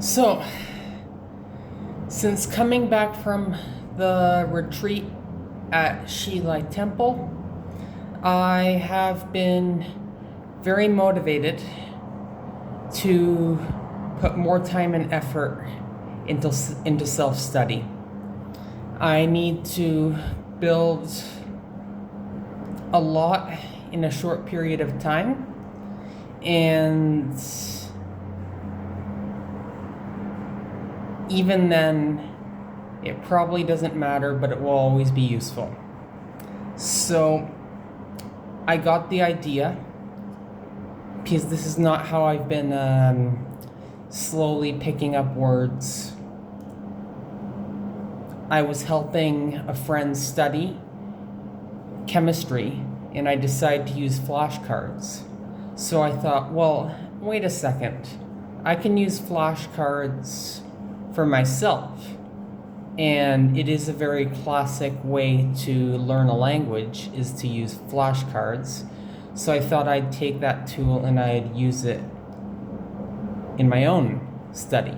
So, since coming back from the retreat at Shilai Temple, I have been very motivated to put more time and effort into self-study. I need to build a lot in a short period of time, and even then, it probably doesn't matter, but it will always be useful. So I got the idea, because this is not how I've been slowly picking up words. I was helping a friend study chemistry, and I decided to use flashcards. So I thought, well, wait a second. I can use flashcards for myself. And it is a very classic way to learn a language, is to use flashcards. So I thought I'd take that tool and I'd use it in my own study.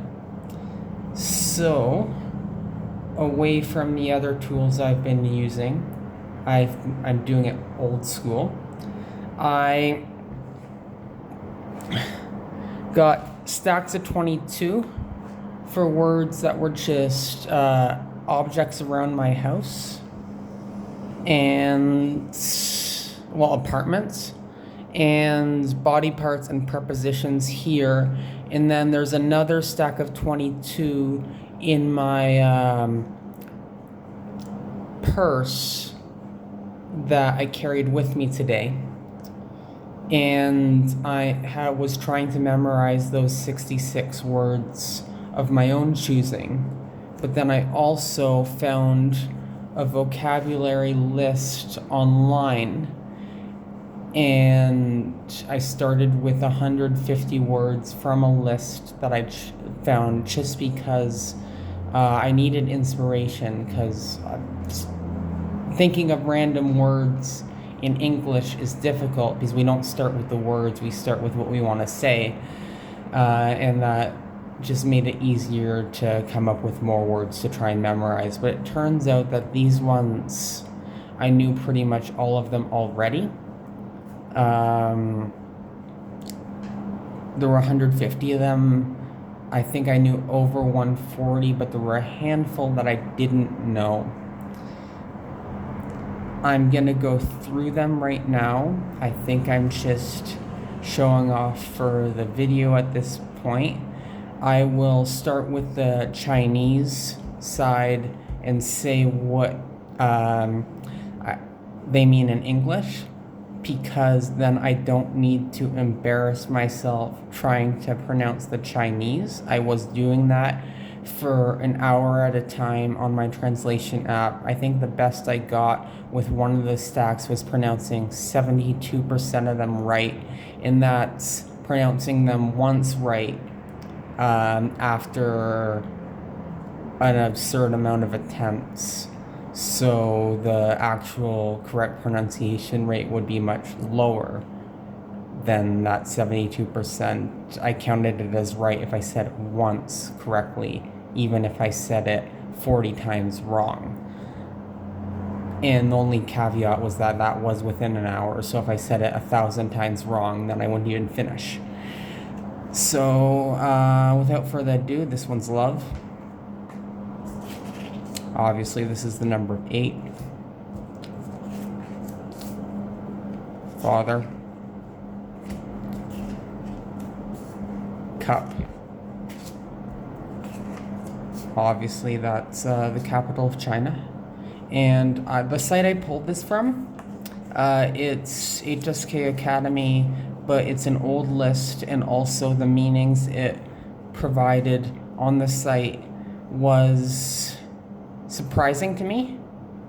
So, away from the other tools I've been using, I'm doing it old school. I got stacks of 22 for words that were just objects around my house and, well, apartments, and body parts and prepositions here. And then there's another stack of 22 in my purse that I carried with me today. And I was trying to memorize those 66 words of my own choosing. But then I also found a vocabulary list online, and I started with 150 words from a list that I found just because I needed inspiration, because thinking of random words in English is difficult because we don't start with the words, we start with what we want to say, and that just made it easier to come up with more words to try and memorize. But it turns out that these ones, I knew pretty much all of them already. There were 150 of them. I think I knew over 140, but there were a handful that I didn't know. I'm gonna go through them right now. I think I'm just showing off for the video at this point. I will start with the Chinese side and say what they mean in English, because then I don't need to embarrass myself trying to pronounce the Chinese. I was doing that for an hour at a time on my translation app. I think the best I got with one of the stacks was pronouncing 72% of them right, and that's pronouncing them once right after an absurd amount of attempts. So the actual correct pronunciation rate would be much lower than that 72%. I counted it as right if I said it once correctly, even if I said it 40 times wrong. And the only caveat was that that was within an hour. So if I said it 1,000 times wrong, then I wouldn't even finish. So without further ado, this one's love. Obviously, this is the number 8. Father. Cup. Obviously, that's the capital of China. And the site I pulled this from, it's HSK Academy, but it's an old list, and also the meanings it provided on the site was surprising to me,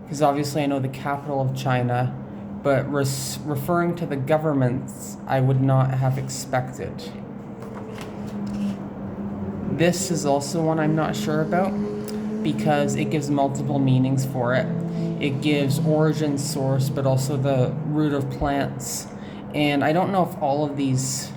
because obviously I know the capital of China, but referring to the governments, I would not have expected. This is also one I'm not sure about, because it gives multiple meanings for it. It gives origin, source, but also the root of plants. And I don't know if all of these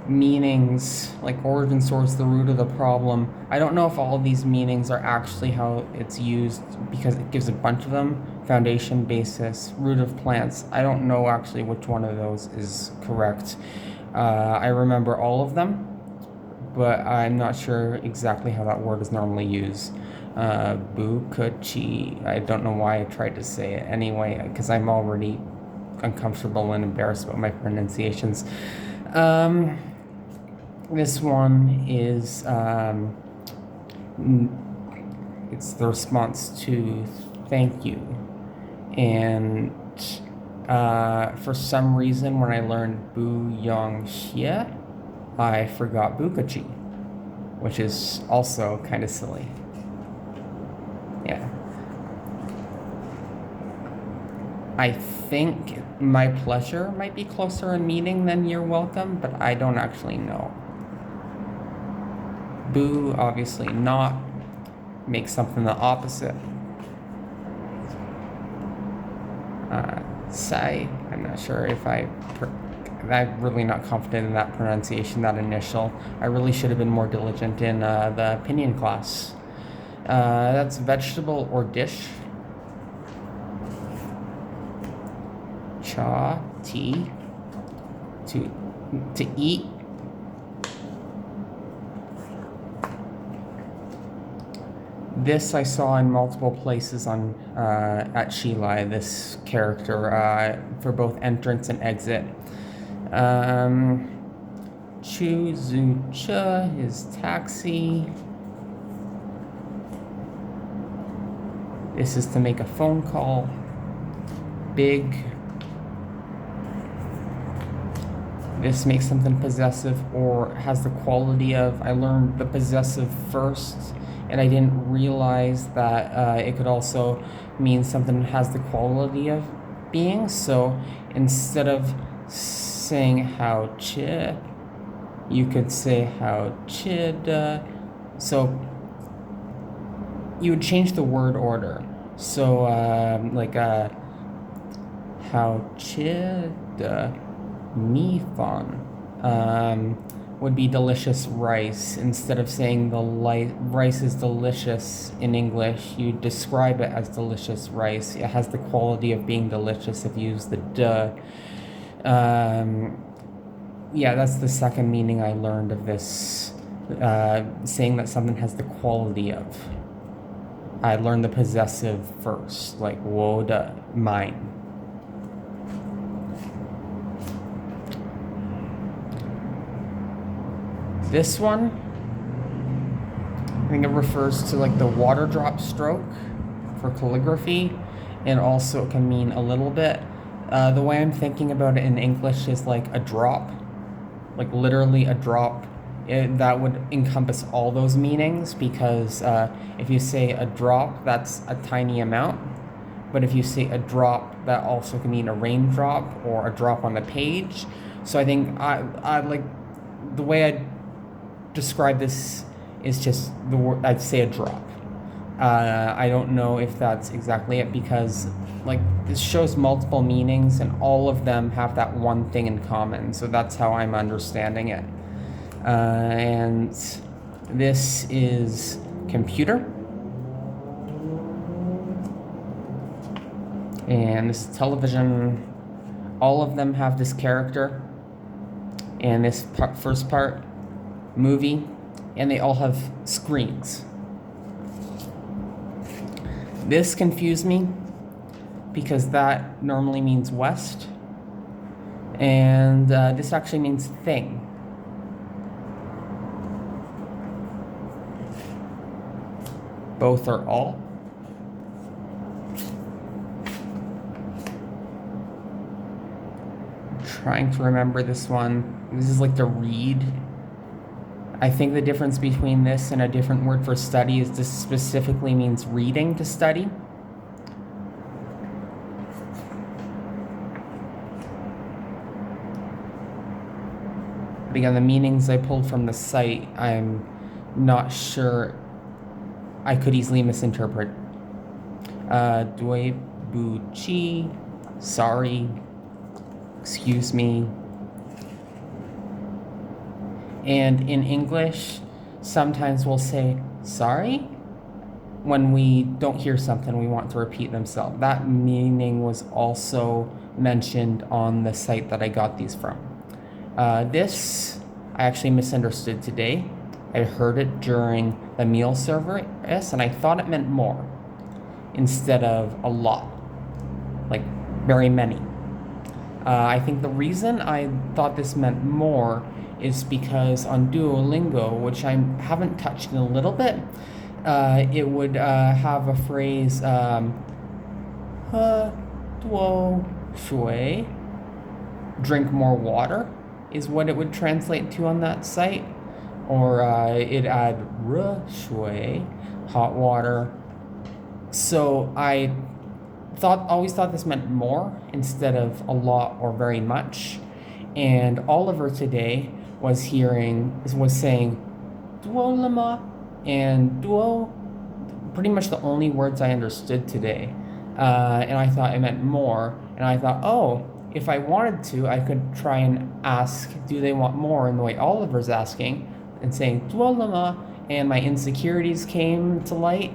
meanings like origin, source, the root of the problem. I don't know if all of these meanings are actually how it's used because it gives a bunch of them. Foundation, basis, root of plants. I don't know actually which one of those is correct. I remember all of them, but I'm not sure exactly how that word is normally used. Bukachi. I don't know why I tried to say it anyway, because I'm already uncomfortable and embarrassed about my pronunciations. This one is it's the response to thank you, and for some reason when I learned Bu Yong Xie, I forgot Bukachi, which is also kind of silly. Yeah. I think my pleasure might be closer in meaning than you're welcome, but I don't actually know. Boo, obviously not. Make something the opposite. Sai, I'm not sure if I'm really not confident in that pronunciation, that initial. I really should have been more diligent in the opinion class. That's vegetable or dish. Cha, tea, to eat. This I saw in multiple places on at Shilai, this character, for both entrance and exit. Chu Zu Cha is taxi. This is to make a phone call. Big. This makes something possessive or has the quality of. I learned the possessive first, and I didn't realize that it could also mean something has the quality of being. So instead of saying how chi, you could say how chida. So you would change the word order. So how chida mi fun would be delicious rice. Instead of saying the rice is delicious in English, you describe it as delicious rice. It has the quality of being delicious if you use the duh. Yeah, that's the second meaning I learned of this, saying that something has the quality of. I learned the possessive first, like woda, mine. This one, I think it refers to like the water drop stroke for calligraphy, and also it can mean a little bit. The way I'm thinking about it in English is like a drop, like literally a drop. That would encompass all those meanings, because if you say a drop, that's a tiny amount. But if you say a drop, that also can mean a raindrop or a drop on the page. So I think I like the way I describe this is just the word. I'd say a drop. I don't know if that's exactly it, because like this shows multiple meanings and all of them have that one thing in common. So that's how I'm understanding it. And this is computer. And this is television. All of them have this character. And this first part, movie. And they all have screens. This confused me because that normally means west. And this actually means thing. Both are all. I'm trying to remember this one. This is like to read. I think the difference between this and a different word for study is this specifically means reading to study. But again, the meanings I pulled from the site, I'm not sure. I could easily misinterpret. Dui bu chi, sorry, excuse me. And in English, sometimes we'll say sorry when we don't hear something we want to repeat themselves. That meaning was also mentioned on the site that I got these from. This I actually misunderstood today. I heard it during the meal service and I thought it meant more instead of a lot, like very many. I think the reason I thought this meant more is because on Duolingo, which I haven't touched in a little bit, it would have a phrase, duo shui, drink more water, is what it would translate to on that site. Or it'd add shui, hot water. So I always thought this meant more instead of a lot or very much. And Oliver today was saying duo lama and duo, pretty much the only words I understood today. And I thought it meant more. And I thought, oh, if I wanted to, I could try and ask, do they want more, in the way Oliver's asking and saying duo lama, and my insecurities came to light.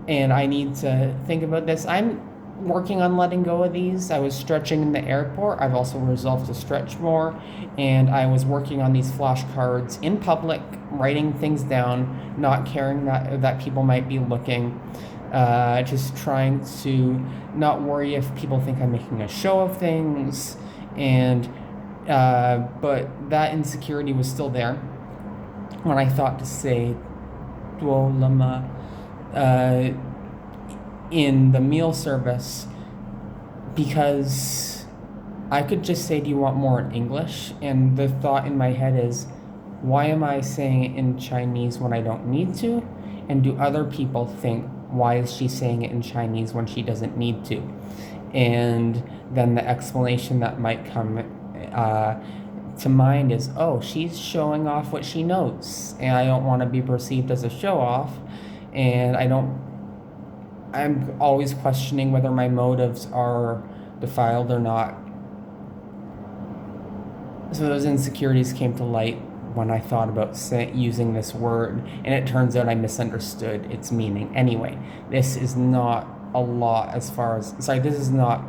And I need to think about this. I'm working on letting go of these. I was stretching in the airport. I've also resolved to stretch more. And I was working on these flashcards in public, writing things down, not caring that people might be looking. Just trying to not worry if people think I'm making a show of things. And but that insecurity was still there when I thought to say duo lama in the meal service, because I could just say, do you want more in English? And the thought in my head is, why am I saying it in Chinese when I don't need to? And do other people think, why is she saying it in Chinese when she doesn't need to? And then the explanation that might come to mind is, oh, she's showing off what she knows, and I don't want to be perceived as a show-off, and I'm always questioning whether my motives are defiled or not. So those insecurities came to light when I thought about using this word, and it turns out I misunderstood its meaning. Anyway, this is not a lot this is not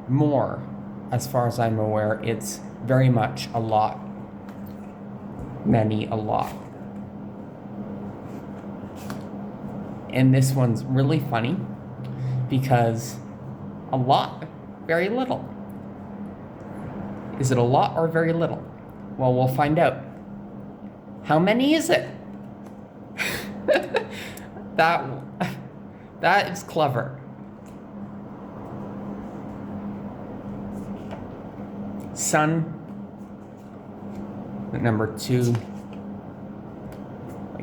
more as far as I'm aware. It's very much a lot. Many, a lot. And this one's really funny because a lot, very little. Is it a lot or very little? Well, we'll find out. How many is it? That is clever. Sun, number 2.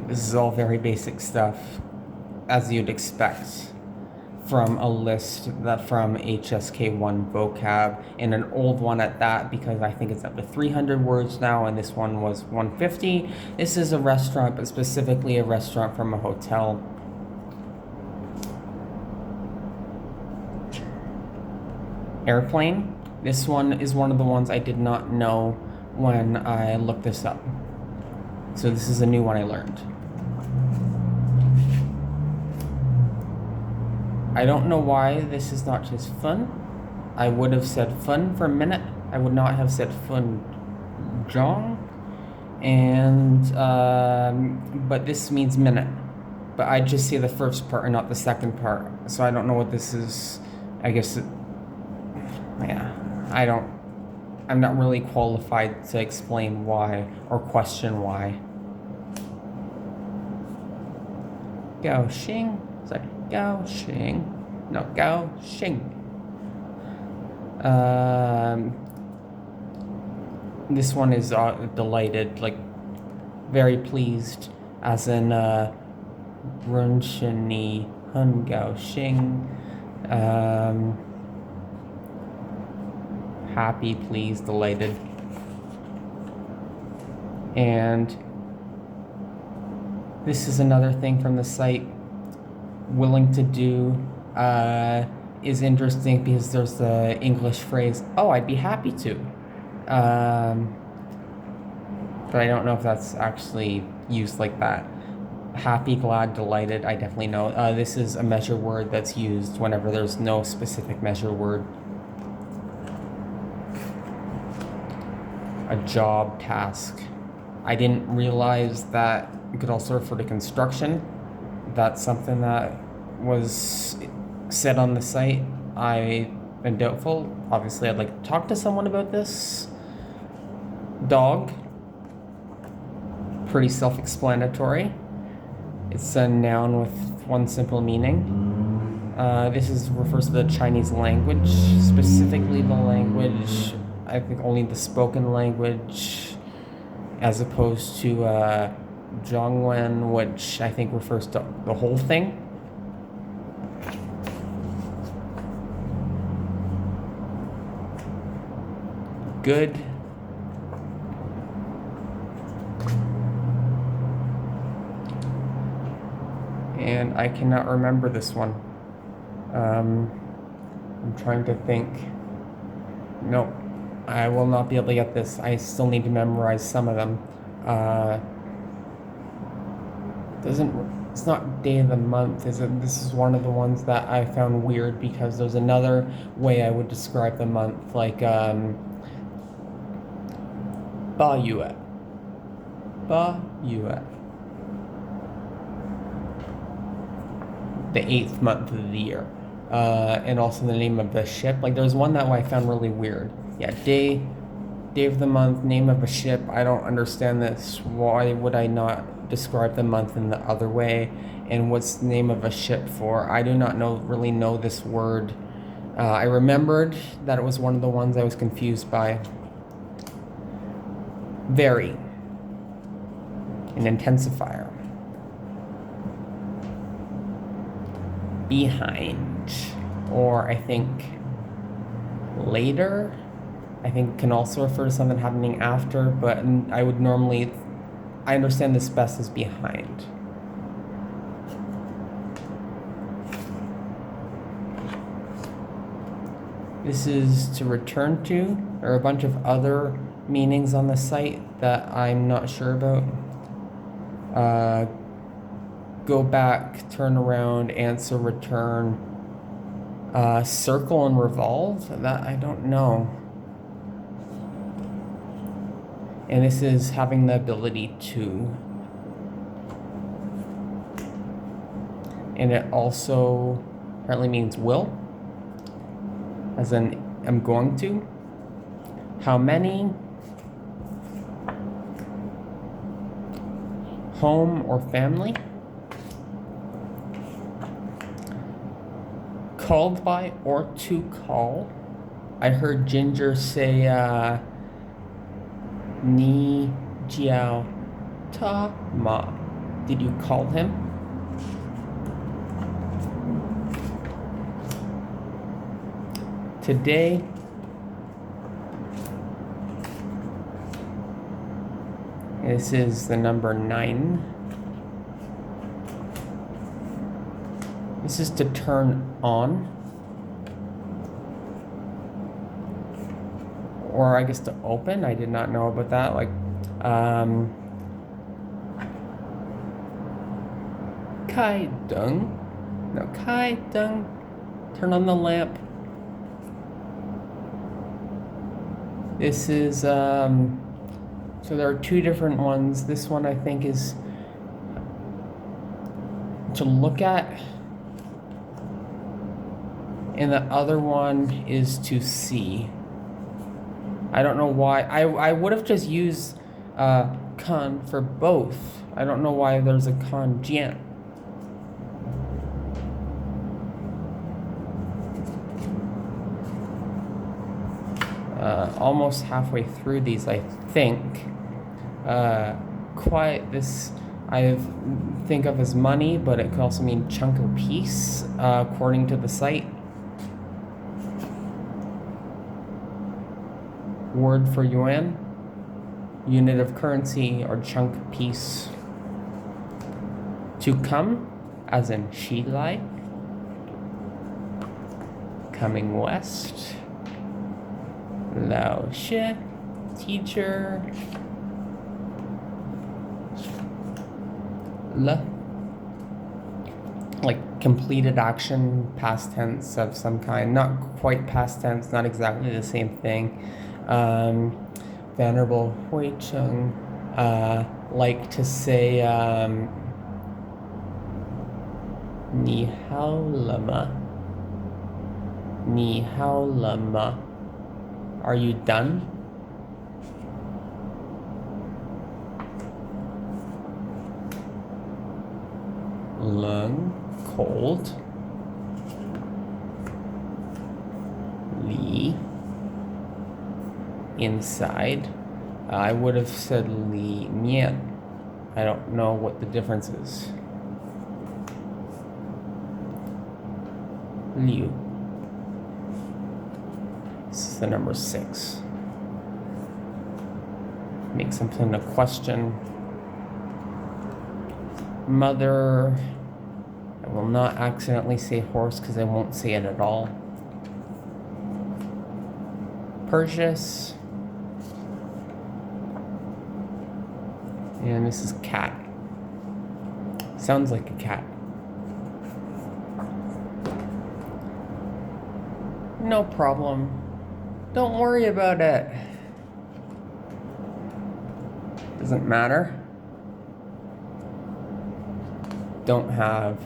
This is all very basic stuff, as you'd expect from a list from HSK1 vocab, and an old one at that, because I think it's up to 300 words now, and this one was 150. This is a restaurant, but specifically a restaurant from a hotel. Airplane. This one is one of the ones I did not know when I looked this up. So this is a new one I learned. I don't know why this is not just fun. I would have said fun for a minute. I would not have said fun jong. And, but this means minute. But I just say the first part and not the second part. So I don't know what this is. I guess, I'm not really qualified to explain why or question why. Gao Xing. Sorry, Gao Xing. No, Gao Xing. This one is delighted, like very pleased, as in Run Shini Hun Gao Xing. Happy, pleased, delighted. And this is another thing from the site. Willing to do is interesting because there's the English phrase, oh, I'd be happy to. but I don't know if that's actually used like that. Happy, glad, delighted, I definitely know. This is a measure word that's used whenever there's no specific measure word. A job, task. I didn't realize that it could also refer to construction. That's something that was said on the site. I am doubtful. Obviously, I'd like to talk to someone about this. Dog. Pretty self-explanatory. It's a noun with one simple meaning. This refers to the Chinese language, specifically the language, I think only the spoken language, as opposed to Zhongwen, which I think refers to the whole thing. Good. And I cannot remember this one. I'm trying to think. Nope, I will not be able to get this. I still need to memorize some of them. It's not day of the month, is it? This is one of the ones that I found weird because there's another way I would describe the month, like Ba Yue. Ba Yue. The 8th month of the year. And also the name of the ship. Like there's one that I found really weird. Yeah, day of the month, name of a ship. I don't understand this. Why would I not describe the month in the other way? And what's the name of a ship for? I do not really know this word. I remembered that it was one of the ones I was confused by. Very. An intensifier. Behind, or I think later, I think can also refer to something happening after, but I understand this best as behind. This is to return to. There are a bunch of other meanings on the site that I'm not sure about. Go back, turn around, answer, return, circle and revolve, that I don't know. And this is having the ability to. And it also apparently means will, as in I'm going to. How many? Home or family. Called by or to call. I heard Ginger say Ni Jiao Ta Ma. Did you call him? Today, this is the number 9. This is to turn on. Or I guess to open. I did not know about that. Like, Kai Dung. No, Kai Dung. Turn on the lamp. This is, so there are 2 different ones. This one I think is to look at. And the other one is to see. I don't know why. I would have just used kan for both. I don't know why there's a kan jian. Almost halfway through these, I think. Quite this I think of as money, but it could also mean chunk or piece, according to the site. Word for yuan, unit of currency or chunk piece. To come, as in Shilai, coming west. Lao Shi, teacher. L. Like completed action, past tense of some kind. Not quite past tense, not exactly the same thing. Venerable Hui Chung like to say Ni hao lama. Ni hao lama. Are you done? Lung, cold. Li, inside. I would have said li mian. I don't know what the difference is. Liu. This is the number 6. Make something a question. Mother. I will not accidentally say horse because I won't say it at all. Perseus. And this is cat. Sounds like a cat. No problem. Don't worry about it. Doesn't matter. Don't have.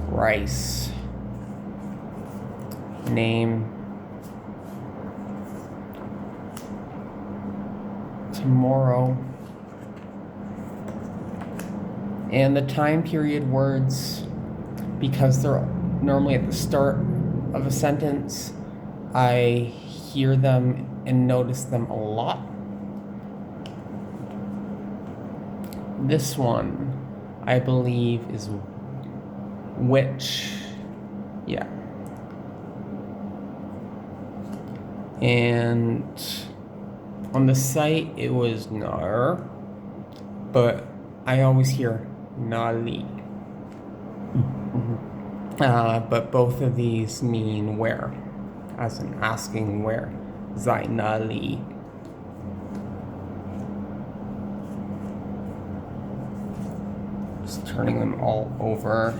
Rice. Name. Tomorrow. And the time period words, because they're normally at the start of a sentence, I hear them and notice them a lot. This one, I believe, is which. Yeah. And on the site, it was nar, but I always hear nali. But both of these mean where, as in asking where. Zai nali. Just turning them all over.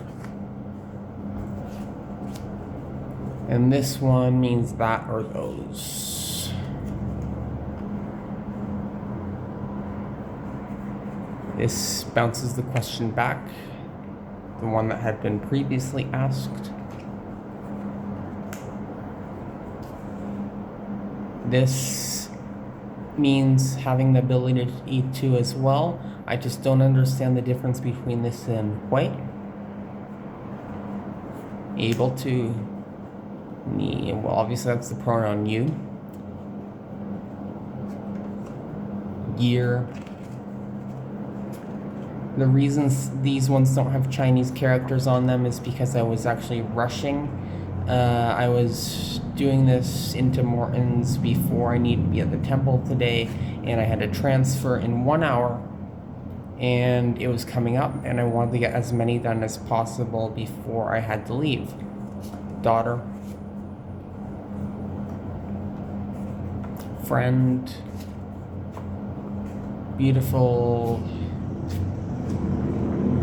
And this one means that or those. This bounces the question back, the one that had been previously asked. This means having the ability to eat too as well. I just don't understand the difference between this and hui. Able to. Ni. Well, obviously that's the pronoun you. Year. The reasons these ones don't have Chinese characters on them is because I was actually rushing. I was doing this into Morton's before I needed to be at the temple today, and I had to transfer in 1 hour, and it was coming up, and I wanted to get as many done as possible before I had to leave. Daughter. Friend. Beautiful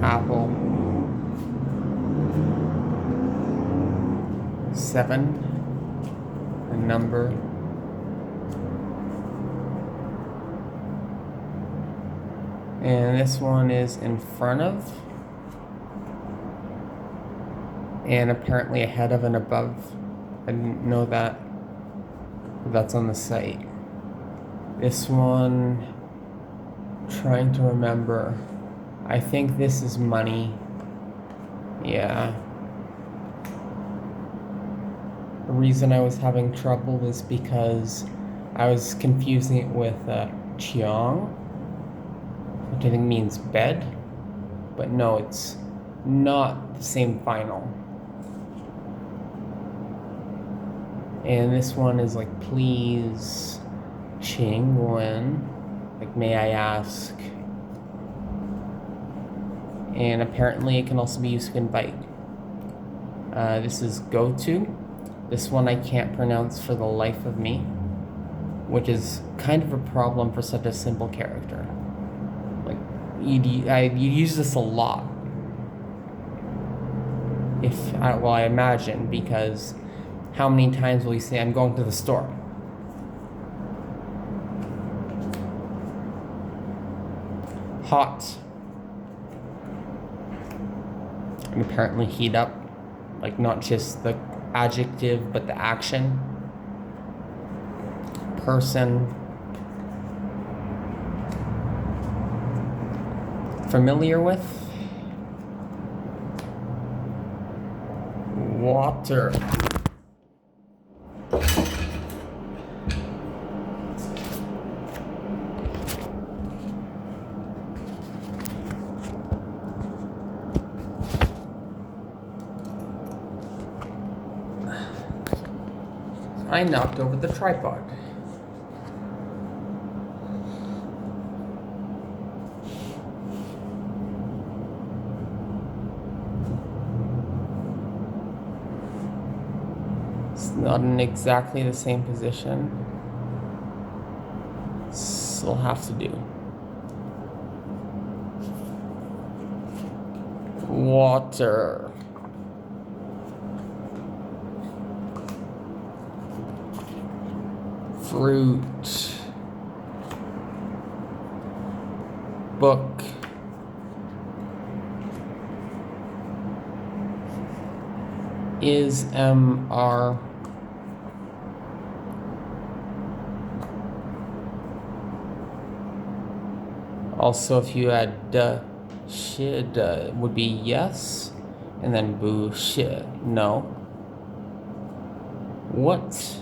apple. 7, a number. And this one is in front of, and apparently ahead of and above. I didn't know that. That's on the site. This one, trying to remember. I think this is money. Yeah. The reason I was having trouble is because I was confusing it with qiang, which I think means bed, but no, it's not the same final. And this one is like please, Qing Wen, like may I ask. And apparently it can also be used to invite. This is go to. This one I can't pronounce for the life of me. which is kind of a problem for such a simple character. Like, you'd use this a lot. I imagine, because how many times will you say, I'm going to the store? Hot. And apparently heat up. Like, not just the adjective, but the action. Person. Familiar with? Water. I knocked over the tripod. It's not in exactly the same position. Still have to do. Water. Fruit. Book. Is MR. Also, if you had should would be yes, and then boo should no. What?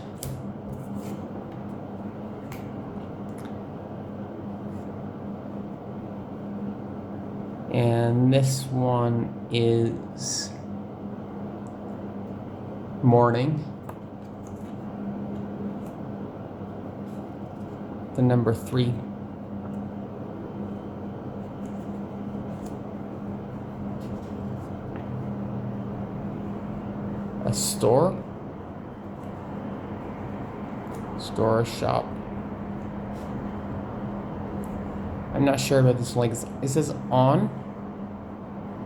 And this one is morning. The number 3. A store. Store or shop. I'm not sure about this one. Like, it says on,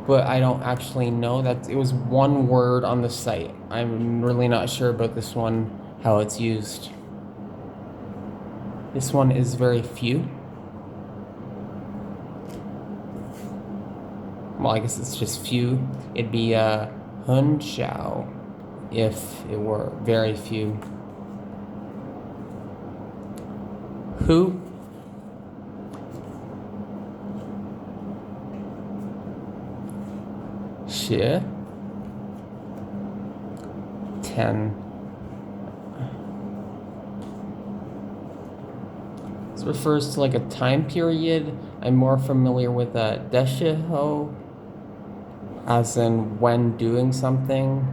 but I don't actually know that it was one word on the site. I'm really not sure about this one, how it's used. This one is very few. Well, I guess it's just few. It'd be hun xiao if it were very few. Who? Xie. 10. This refers to like a time period. I'm more familiar with deshiho, as in when doing something.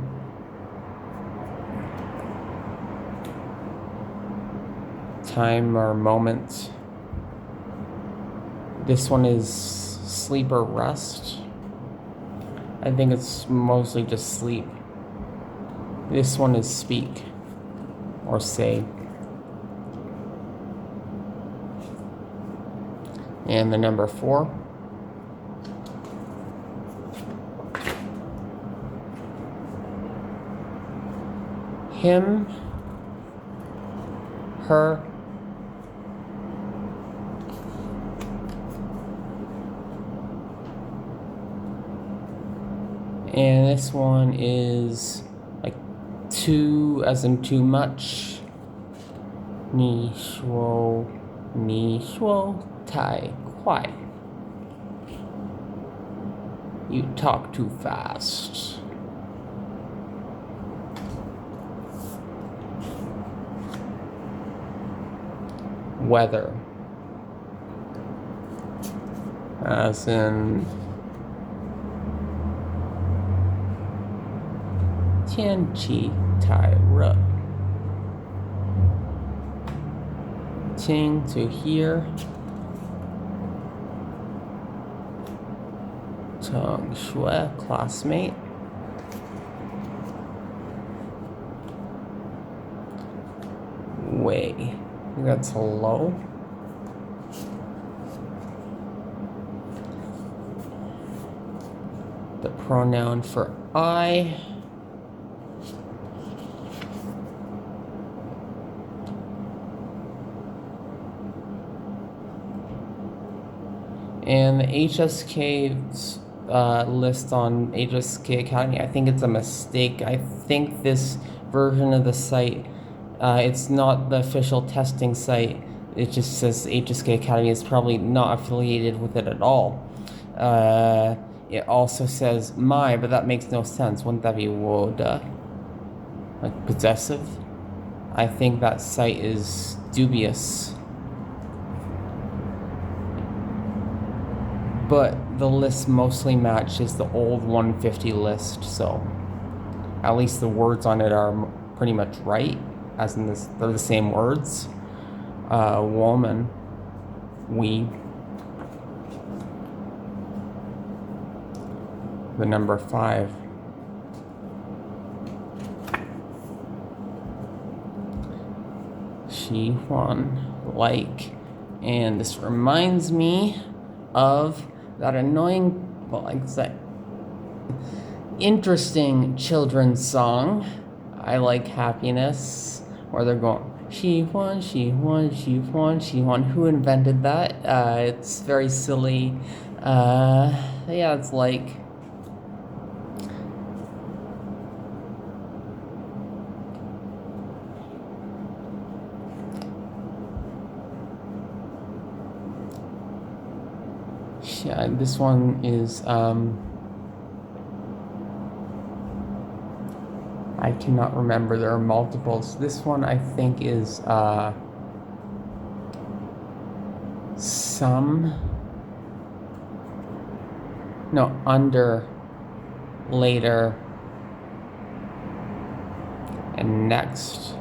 Time or moment. This one is sleep or rest. I think it's mostly just sleep. This one is speak or say. And the number 4. Him, her, and this one is like too, as in too much. Ni shuo tai kuai. You talk too fast. Weather, as in tian qi tai re. Ting, to hear. Tong shui, classmate. Wei, think that's hello. The pronoun for I. And the HSK list on HSK Academy, I think it's a mistake. I think this version of the site, it's not the official testing site. It just says HSK Academy is probably not affiliated with it at all. It also says my, but that makes no sense. Wouldn't that be woda? Like possessive? I think that site is dubious. But the list mostly matches the old 150 list, so at least the words on it are pretty much right, as in this, they're the same words. Woman, we, the number 5. She, Juan, like, and this reminds me of that annoying, well, like that interesting children's song, I Like Happiness, where they're going, she won, she won, she won, she won. Who invented that? It's very silly. Yeah, it's like, yeah, this one is, I cannot remember. There are multiples. This one I think is under, later, and next.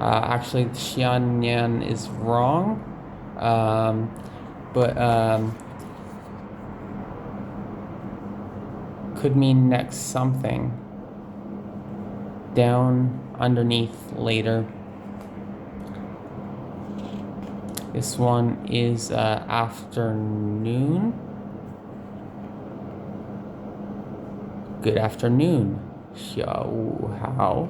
Actually, Xianyan is wrong, but could mean next something. Down, underneath, later. This one is afternoon. Good afternoon. How?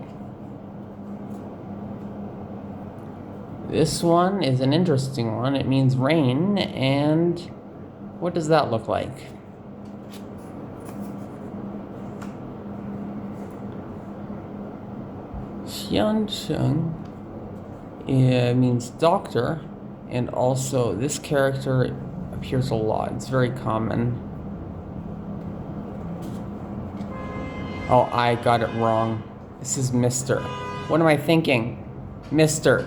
This one is an interesting one. It means rain, and what does that look like? Xiansheng means doctor, and also this character appears a lot. It's very common. Oh, I got it wrong. This is Mr. What am I thinking? Mr.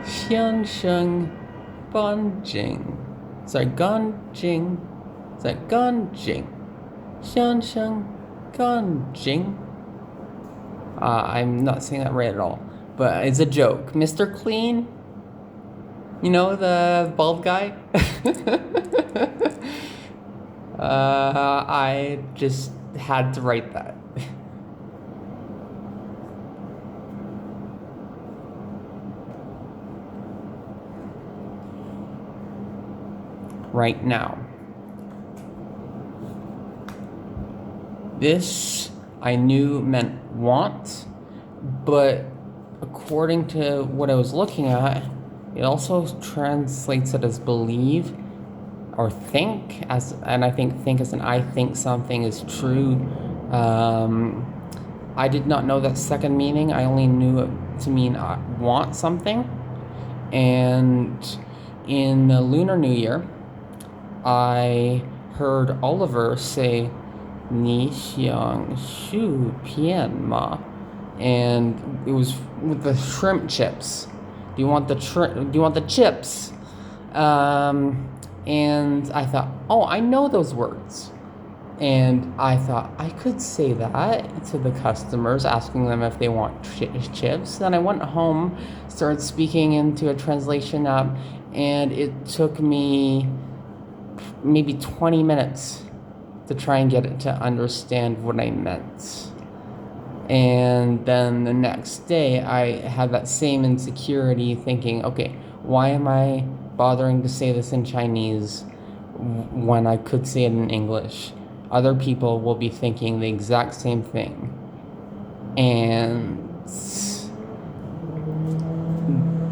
Xiansheng Banjing. Sorry, Ganjing. Is that Ganjing? Xiansheng Ganjing. I'm not saying that right at all, but it's a joke. Mr. Clean? You know, the bald guy? I just had to write that. Right now. This I knew meant want, but according to what I was looking at, it also translates it as believe or think, and I think as an I think something is true. I did not know that second meaning. I only knew it to mean I want something. And in the Lunar New Year, I heard Oliver say, 你想薯片吗? And it was with the shrimp chips. Do you want the chips? And I thought, oh, I know those words. And I thought I could say that to the customers, asking them if they want chips. Then I went home, started speaking into a translation app, and it took me maybe 20 minutes to try and get it to understand what I meant. And then the next day, I had that same insecurity thinking, okay, why am I bothering to say this in Chinese when I could say it in English? Other people will be thinking the exact same thing. And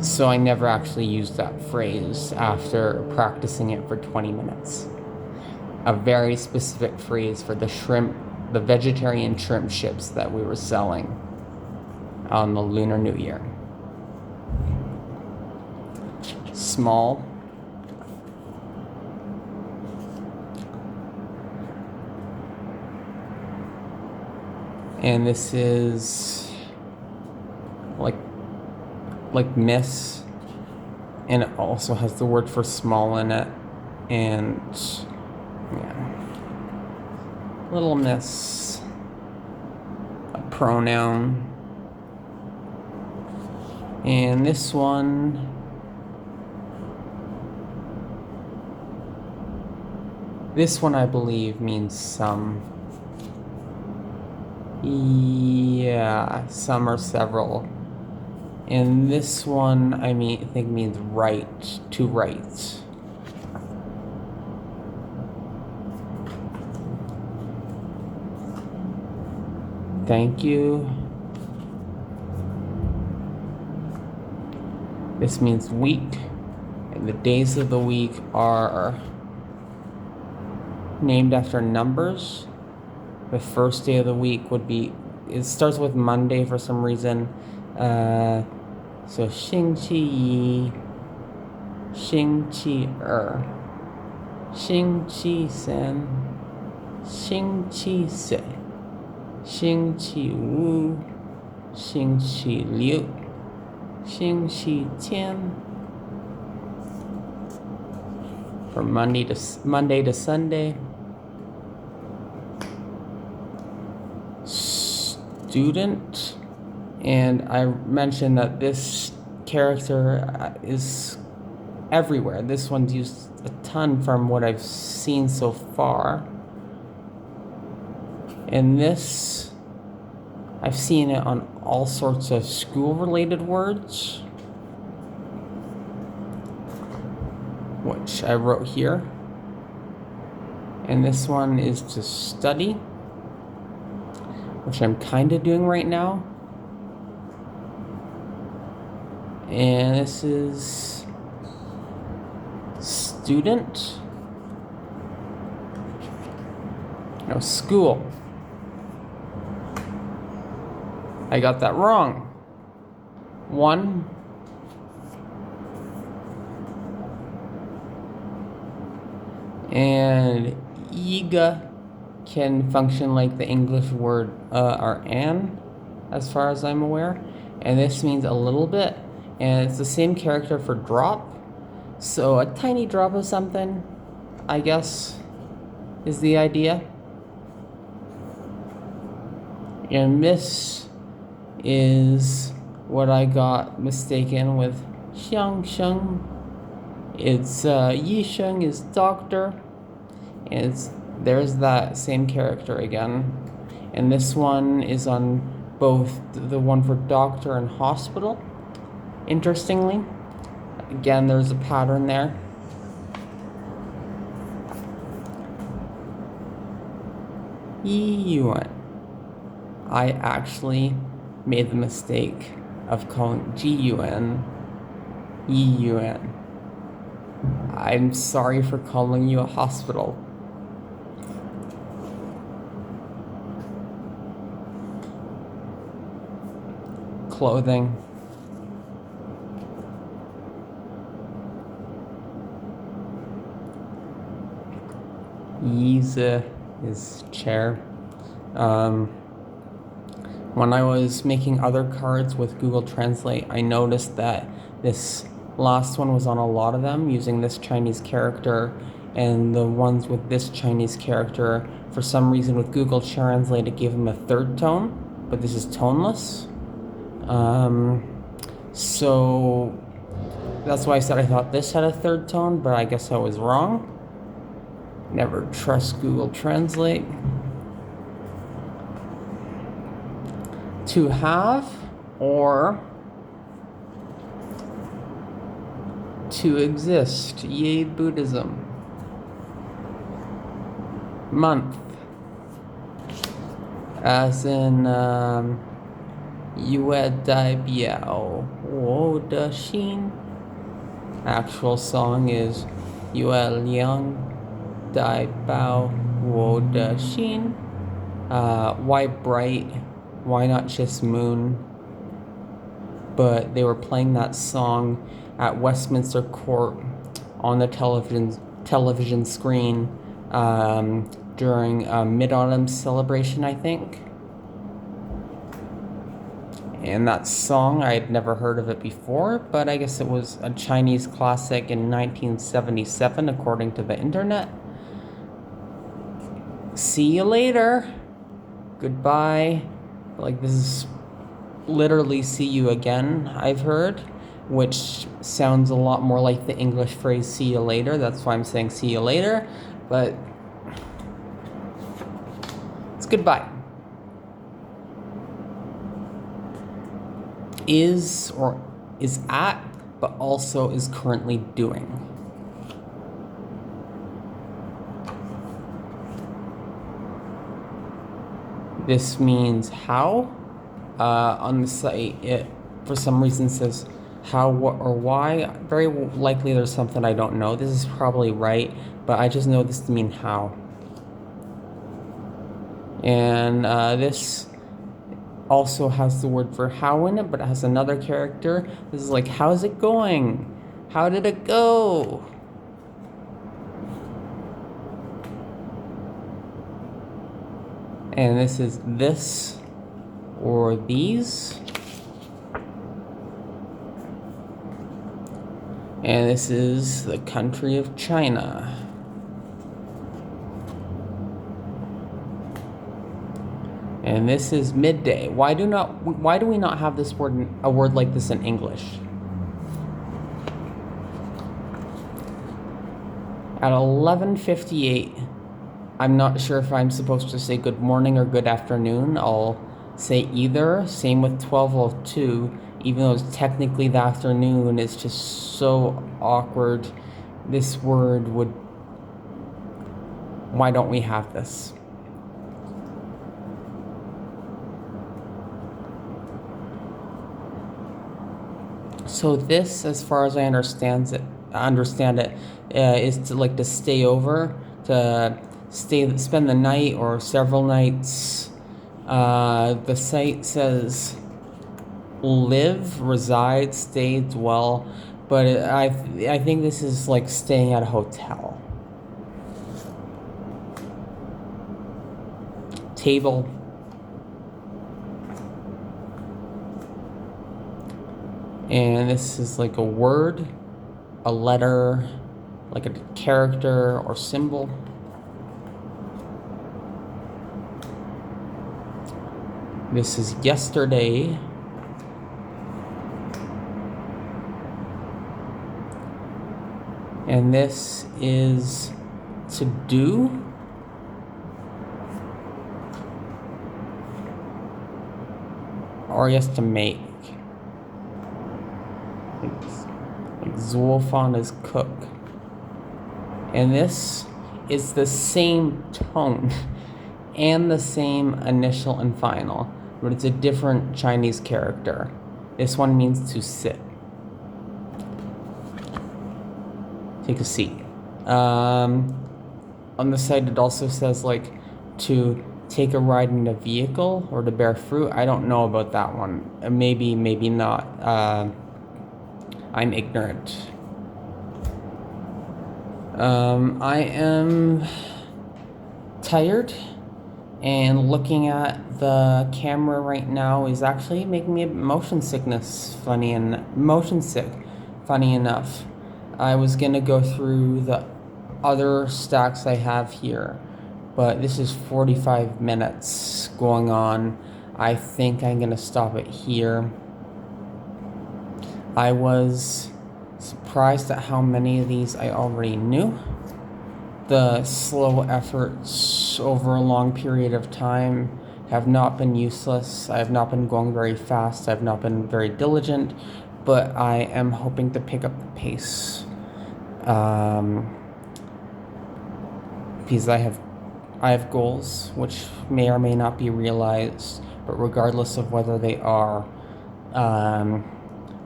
so I never actually used that phrase after practicing it for 20 minutes. A very specific phrase for the shrimp, the vegetarian shrimp chips that we were selling on the Lunar New Year. Small. And this is like miss, and it also has the word for small in it, and yeah, little miss, a pronoun. And this one, I believe means some. Yeah, some or several. And this one, I think means right, to write. Thank you. This means week, and the days of the week are named after numbers. The first day of the week would be, it starts with Monday for some reason. So 星期一、星期二、星期三、星期四、星期五、星期六、星期天. From Monday to Sunday. Student. And I mentioned that this character is everywhere. This one's used a ton from what I've seen so far. And this, I've seen it on all sorts of school-related words, which I wrote here. And this one is to study, which I'm kind of doing right now. And this is student. No, school. I got that wrong. One. And "iga" can function like the English word or "an," as far as I'm aware. And this means a little bit. And it's the same character for drop. So a tiny drop of something, I guess, is the idea. And this is what I got mistaken with Xiang Sheng. It's Yi Sheng is doctor. And there's that same character again. And this one is on both the one for doctor and hospital. Interestingly, again, there's a pattern there. Yi Yuan. I actually made the mistake of calling Ji Yuan Yi Yuan. I'm sorry for calling you a hospital. Clothing. Yize is chair. When I was making other cards with Google Translate, I noticed that this last one was on a lot of them using this Chinese character, and the ones with this Chinese character, for some reason with Google Translate, it gave them a third tone, but this is toneless. So that's why I said I thought this had a third tone, but I guess I was wrong. Never trust Google Translate. To have or to exist. Yay, Buddhism. Month. As in, Yue Dai Biao Wo De Xin. Actual song is Yue Liang Dai Bao Wo De Xin. Why bright? Why not just moon? But they were playing that song at Westminster Court on the television screen during a Mid-Autumn celebration, I think. And that song, I had never heard of it before, but I guess it was a Chinese classic in 1977, according to the internet. See you later. Goodbye. Like, this is literally see you again, I've heard, which sounds a lot more like the English phrase see you later. That's why I'm saying see you later, but it's goodbye. Is or is at, but also is currently doing. This means how. On the site, it for some reason says how, what, or why. Very likely there's something I don't know. This is probably right, but I just know this to mean how. And this also has the word for how in it, but it has another character. This is like, how's it going? How did it go? And this is this or these. And this is the country of China. And this is midday. Why do we not have this word, a word like this in English? At 11:58, I'm not sure if I'm supposed to say good morning or good afternoon. I'll say either. Same with 12:02, even though it's technically the afternoon, it's just so awkward. This word would... Why don't we have this? So this, as far as I understand it, is to like to stay over, to spend the night or several nights. The site says live, reside, stay, dwell, but I think this is like staying at a hotel. Table. And this is like a word, a letter, like a character or symbol. This is yesterday. And this is to do. Or yes, to make. Like Zulfan is cook. And this is the same tone and the same initial and final, but it's a different Chinese character. This one means to sit. Take a seat. On the site, it also says like to take a ride in a vehicle or to bear fruit. I don't know about that one. Maybe not. I'm ignorant. I am tired, and looking at the camera right now is actually making me motion sick. Funny enough. I was gonna go through the other stacks I have here, but this is 45 minutes going on. I think I'm gonna stop it here. I was surprised at how many of these I already knew. The slow efforts over a long period of time have not been useless. I have not been going very fast. I have not been very diligent, but I am hoping to pick up the pace. Because I have goals which may or may not be realized, but regardless of whether they are,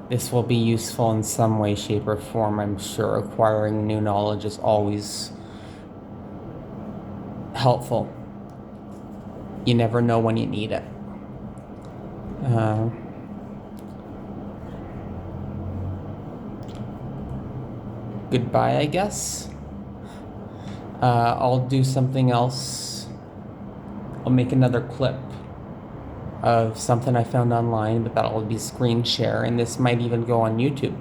this will be useful in some way, shape, or form. I'm sure acquiring new knowledge is always helpful. You never know when you need it. Goodbye, I guess. I'll do something else. I'll make another clip of something I found online, but that'll be screen share, and this might even go on YouTube.